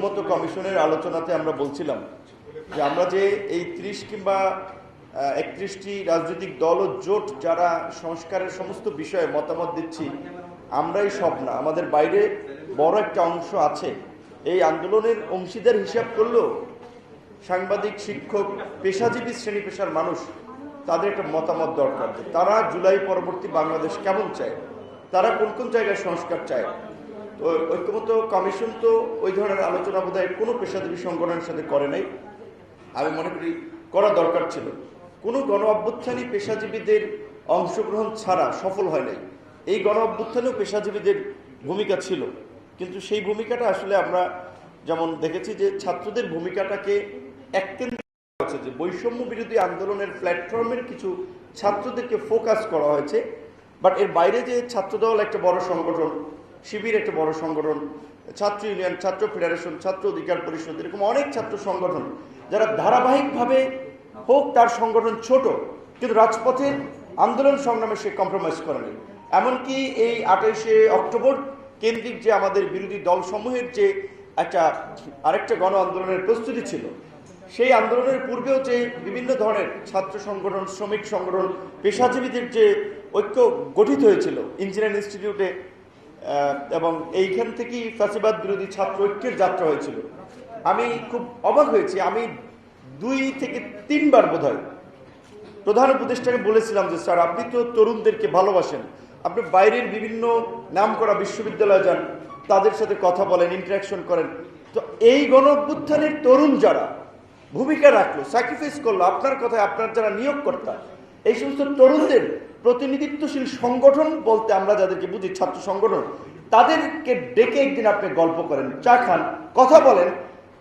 ঐক্যমত্য কমিশনের আলোচনাতে আমরা বলছিলাম যে আমরা যে এই ৩০ কিংবা ৩১টি রাজনৈতিক দল ও জোট যারা সংস্কারের সমস্ত বিষয়ে মতামত দিচ্ছি, আমরাই সব না, আমাদের বাইরে বড় একটা অংশ আছে। এই আন্দোলনের অংশীদার হিসাব করলেও সাংবাদিক, শিক্ষক, পেশাজীবী শ্রেণী পেশার মানুষ, তাদের একটা মতামত দরকার যে তারা জুলাই পরবর্তী বাংলাদেশ কেমন চায়, তারা কোন কোন জায়গায় সংস্কার চায়। তো ঐক্যমত্য কমিশন তো ওই ধরনের আলোচনা বোধহয় কোনো পেশাজীবী সংগঠনের সাথে করে নাই। আমি মনে করি করা দরকার ছিল। কোনো গণ অভ্যুত্থানই পেশাজীবীদের অংশগ্রহণ ছাড়া সফল হয় নাই। এই গণ অভ্যুত্থানেও পেশাজীবীদের ভূমিকা ছিল, কিন্তু সেই ভূমিকাটা আসলে আমরা যেমন দেখেছি যে ছাত্রদের ভূমিকাটাকে এককেন্দ্রিক করা হয়েছে, যে বৈষম্য বিরোধী আন্দোলনের প্ল্যাটফর্মের কিছু ছাত্রদেরকে ফোকাস করা হয়েছে। বাট এর বাইরে যে ছাত্রদল একটা বড় সংগঠন, শিবির একটা বড় সংগঠন, ছাত্র ইউনিয়ন, ছাত্র ফেডারেশন, ছাত্র অধিকার পরিষদ, এরকম অনেক ছাত্র সংগঠন যারা ধারাবাহিকভাবে হোক তার সংগঠন ছোট, কিন্তু রাজপথের আন্দোলন সংগ্রামে সে কম্প্রোমাইজ করেনি। এমনকি এই ২৮শে অক্টোবর কেন্দ্রিক যে আমাদের বিরোধী দলসমূহের যে আরেকটা গণ আন্দোলনের প্রস্তুতি ছিল, সেই আন্দোলনের পূর্বেও যে বিভিন্ন ধরনের ছাত্র সংগঠন, শ্রমিক সংগঠন, পেশাজীবীদের যে ঐক্য গঠিত হয়েছিল ইঞ্জিনিয়ারিং ইনস্টিটিউটে, এবং এইখান থেকেই ফ্যাসিবাদ বিরোধী ছাত্র ঐক্যের যাত্রা হয়েছিল। আমি খুব অবাক হয়েছি, আমি ২ থেকে ৩ বার বোধহয় প্রধান উপদেষ্টাকে বলেছিলাম যে স্যার, আপনি তো তরুণদেরকে ভালোবাসেন, আপনি বাইরের বিভিন্ন নামকরা বিশ্ববিদ্যালয়ে যান, তাদের সাথে কথা বলেন, ইন্টারাকশন করেন। তো এই গণ অভ্যুত্থানের তরুণ যারা ভূমিকা রাখলো, স্যাক্রিফাইস করলো, আপনার কথায় আপনার যারা নিয়োগকর্তা, এই সমস্ত তরুণদের প্রতিনিধিত্বশীল সংগঠন বলতে আমরা যাদেরকে বুঝি ছাত্র সংগঠন, তাদেরকে ডেকে একদিন আপনি গল্প করেন, চা খান, কথা বলেন।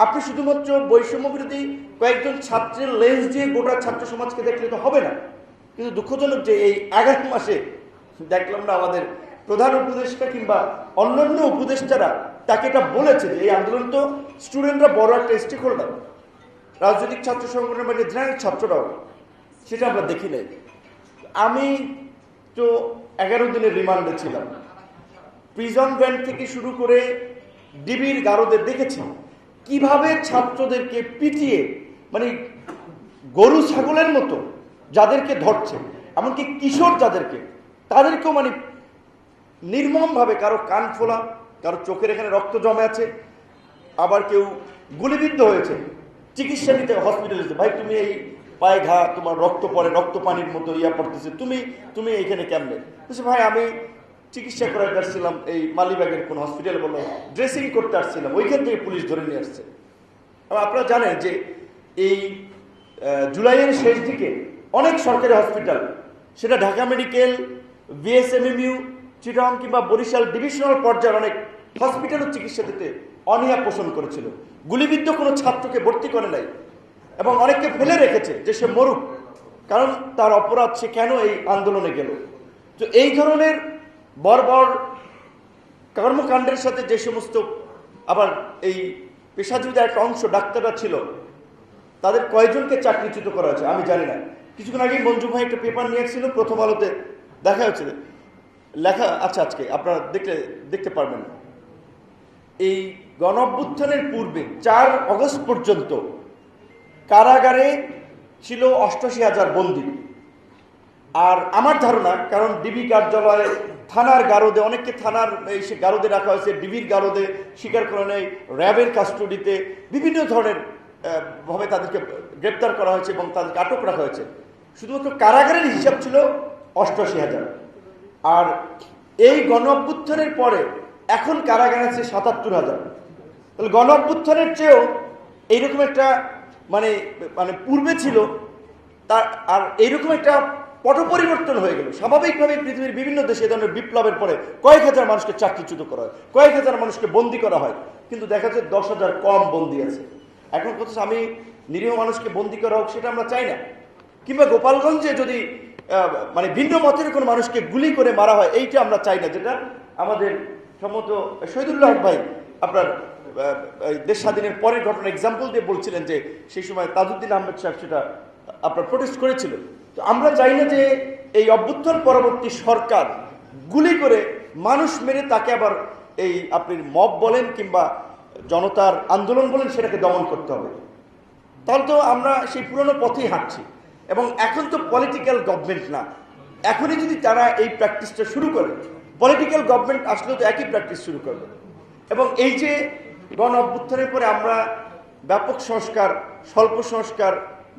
আপনি শুধুমাত্র বৈষম্য বিরোধী কয়েকজন ছাত্রের লেন্স দিয়ে গোটা ছাত্র সমাজকে দেখলে তো হবে না। কিন্তু দুঃখজনক যে এই ১১ মাসে দেখলাম না আমাদের প্রধান উপদেষ্টা কিংবা অন্যান্য উপদেষ্টারা তাকে এটা বলেছে যে এই আন্দোলন তো স্টুডেন্টরা বড় একটা স্টেক হোল্ডার, রাজনৈতিক ছাত্র সংগঠনের মানে জেনারেল ছাত্ররাও, সেটা আমরা দেখি নাই। আমি তো ১১ দিনের রিমান্ডে ছিলাম। প্রিজন ভ্যান থেকে শুরু করে ডিবির গারদে দেখেছি কিভাবে ছাত্রদেরকে পিটিয়ে, মানে গরু ছাগলের মতো যাদেরকে ধরছে, এমনকি কিশোর যাদেরকে, তাদেরকেও মানে নির্মমভাবে, কারো কান ফোলা, কারো চোখের এখানে রক্ত জমে আছে, আবার কেউ গুলিবিদ্ধ হয়েছে, চিকিৎসা নিতে হসপিটালে, ভাই তুমি এই পায়ে ঘা, তোমার রক্ত পড়ে, রক্ত পানির মতো ইয়া পড়তেছে, তুমি এইখানে কেমনে? বলছে ভাই আমি চিকিৎসা করাতে আসছিলাম এই মালিবাগের কোন হসপিটালে, বললো ড্রেসিং করতে আসছিলাম, ওইখান থেকে পুলিশ ধরে নিয়ে আসছে। আপনারা জানেন যে এই জুলাইয়ের শেষ দিকে অনেক সরকারি হসপিটাল, সেটা ঢাকা মেডিকেল, বিএসএমএমইউ, চিটাগং কিংবা বরিশাল ডিভিশনাল পর্যায়ের অনেক হসপিটালও চিকিৎসা দিতে অনীহা পোষণ করেছিল। গুলিবিদ্ধ কোনো ছাত্রকে ভর্তি করে নাই এবং অনেককে ফেলে রেখেছে যে সে মরুক, কারণ তার অপরাধ, সে কেন এই আন্দোলনে গেল। তো এই ধরনের বর্বর কর্মকাণ্ডের সাথে যে সমস্ত আবার এই পেশাজীবীদের একটা অংশ ডাক্তাররা ছিল, তাদের কয়জনকে চাকরিচ্যুত করা হয়েছে আমি জানি না। কিছুক্ষণ আগেই মঞ্জু ভাই একটা পেপার নিয়ে এসেছিল, প্রথম আলোতে দেখা হয়েছিল, লেখা আছে, আজকে আপনারা দেখতে পারবেন। এই গণ অভ্যুত্থানের পূর্বে ৪ অগস্ট পর্যন্ত কারাগারে ছিল ৮৮,০০০ বন্দী। আর আমার ধারণা, কারণ ডিবি কার্যালয়ে, থানার গারদে, অনেককে থানার সে গারদে রাখা হয়েছে, ডিবির গারদে স্বীকার করে নেই, র্যাবের কাস্টডিতে বিভিন্ন ধরনের ভাবে তাদেরকে গ্রেপ্তার করা হয়েছে এবং তাদেরকে আটক রাখা হয়েছে। শুধুমাত্র কারাগারের হিসাব ছিল ৮৮,০০০। আর এই গণ অভ্যুত্থানের পরে এখন কারাগারে আছে ৭৭,০০০। তাহলে গণ অভ্যুত্থানের চেয়েও এইরকম একটা মানে পূর্বে ছিল তার, আর এইরকম একটা পট পরিবর্তন হয়ে গেল। স্বাভাবিকভাবে পৃথিবীর বিভিন্ন দেশে এই ধরনের বিপ্লবের পরে কয়েক হাজার মানুষকে চাকরিচ্যুত করা হয়, কয়েক হাজার মানুষকে বন্দি করা হয়, কিন্তু দেখা যায় ১০,০০০ কম বন্দি আছে। এখন কথা, আমি নিরীহ মানুষকে বন্দি করা হোক সেটা আমরা চাই না, কিংবা গোপালগঞ্জে যদি মানে ভিন্ন মতের কোনো মানুষকে গুলি করে মারা হয়, এইটা আমরা চাই না, যেটা আমাদের সম্মত শহীদুল্লাহ ভাই আপনার দেশ স্বাধীনের পরের ঘটনা এক্সাম্পল দিয়ে বলছিলেন যে সেই সময় তাজউদ্দিন আহমেদ সাহেব সেটা আপনার প্রোটেস্ট করেছিল। তো আমরা চাই না যে এই অভ্যুত্থান পরবর্তী সরকার গুলি করে মানুষ মেরে তাকে আবার এই আপনি মব বলেন কিংবা জনতার আন্দোলন বলেন সেটাকে দমন করতে হবে। তাহলে তো আমরা সেই পুরনো পথেই হাঁটছি। এবং এখন তো পলিটিক্যাল গভর্নমেন্ট না, এখনই যদি তারা এই প্র্যাকটিসটা শুরু করে, পলিটিক্যাল গভর্নমেন্ট আসলেও তো একই প্র্যাকটিস শুরু করবে। এবং এই যে গণ অভ্যুত্থানের পরে আমরা ব্যাপক সংস্কার, স্বল্প সংস্কার,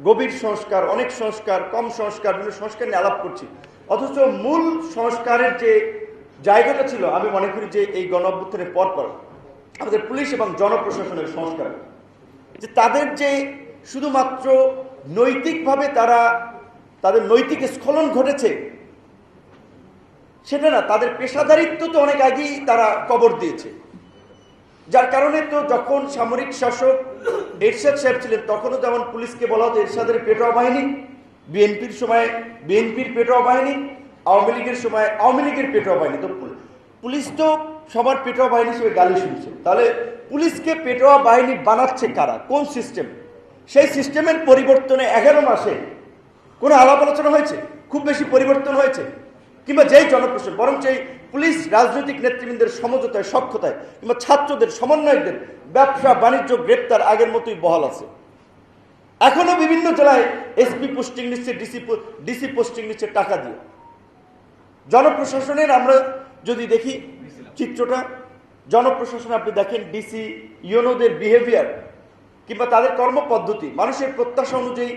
গভীর সংস্কার, অনেক সংস্কার, কম সংস্কার, বিভিন্ন সংস্কার নিয়ে আলাপ করছি, অথচ মূল সংস্কারের যে জায়গাটা ছিল আমি মনে করি যে এই গণ অভ্যুত্থানের পরপর আমাদের পুলিশ এবং জনপ্রশাসনের সংস্কার, যে তাদের যে শুধুমাত্র নৈতিকভাবে তাদের নৈতিক স্খলন ঘটেছে সেটা না, তাদের পেশাদারিত্ব তো অনেক আগেই তারা কবর দিয়েছে। যার কারণে তো যখন সামরিক শাসক এরশাদ সাহেব ছিলেন তখনও যেমন পুলিশকে বলা হতো এরশাদের পেটোয়া বাহিনী, বিএনপির সময় বিএনপির পেটোয়া বাহিনী, আওয়ামী লীগের সময় আওয়ামী লীগের পেটোয়া বাহিনী। তো পুলিশ তো সবার পেটোয়া বাহিনী হিসেবে গালি শুনছে। তাহলে পুলিশকে পেটোয়া বাহিনী বানাচ্ছে কারা, কোন সিস্টেম? সেই সিস্টেমের পরিবর্তনে 11 মাসে কোনো আলাপ আলোচনা হয়েছে? খুব বেশি পরিবর্তন হয়েছে? কিংবা যেই জনপ্রশাসন, বরং সেই পুলিশ রাজনৈতিক নেতৃবৃন্দের সমঝোতায়, সক্ষতায়, কিংবা ছাত্রদের, সমন্বয়কদের ব্যবসা বাণিজ্য গ্রেপ্তার আগের মতোই বহাল আছে। এখনো বিভিন্ন জেলায় এসপি পোস্টিং নিচ্ছে, ডিসি পোস্টিং নিচ্ছে টাকা দিয়ে। জনপ্রশাসনের আমরা যদি দেখি চিত্রটা, জনপ্রশাসনে আপনি দেখেন ডিসি ইউনোদের বিহেভিয়ার কিংবা তাদের কর্মপদ্ধতি মানুষের প্রত্যাশা অনুযায়ী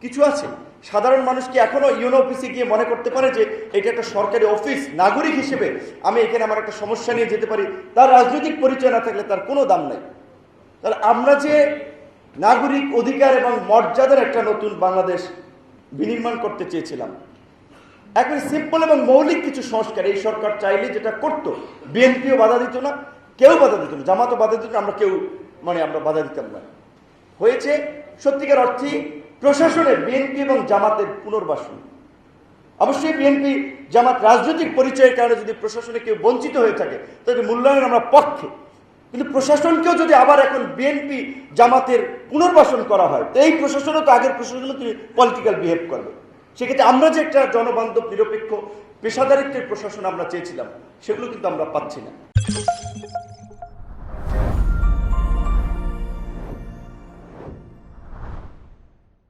কিছু আছে? সাধারণ মানুষ কি এখনো ইউনো অফিসে গিয়ে মনে করতে পারে যে এটা একটা সরকারি অফিস, নাগরিক হিসেবে আমি এখানে আমার একটা সমস্যা নিয়ে যেতে পারি? তার রাজনৈতিক পরিচয় না থাকলে তার কোনো দাম নাই। তাহলে আমরা যে নাগরিক অধিকার এবং মর্যাদার একটা নতুন বাংলাদেশ বিনির্মাণ করতে চেয়েছিলাম, একবারে সিম্পল এবং মৌলিক কিছু সংস্কার এই সরকার চাইলে যেটা করতো, বিএনপিও বাধা দিত না, কেউ বাধা দিত না, জামাতও বাধা দিত না, আমরা বাধা দিতাম না। হয়েছে সত্যিকার অর্থে প্রশাসনের বিএনপি এবং জামাতের পুনর্বাসন। অবশ্যই বিএনপি জামাত রাজনৈতিক পরিচয়ের কারণে যদি প্রশাসনে কেউ বঞ্চিত হয়ে থাকে তাহলে মূল্যায়নের আমরা পক্ষে, কিন্তু প্রশাসনকেও যদি আবার এখন বিএনপি জামাতের পুনর্বাসন করা হয় তো এই প্রশাসনও তো আগের প্রশাসনও তিনি পলিটিক্যাল বিহেভ করবে। সেক্ষেত্রে আমরা যে একটা জনবান্ধব নিরপেক্ষ পেশাদারিত্বের প্রশাসন আমরা চেয়েছিলাম সেগুলো কিন্তু আমরা পাচ্ছি না।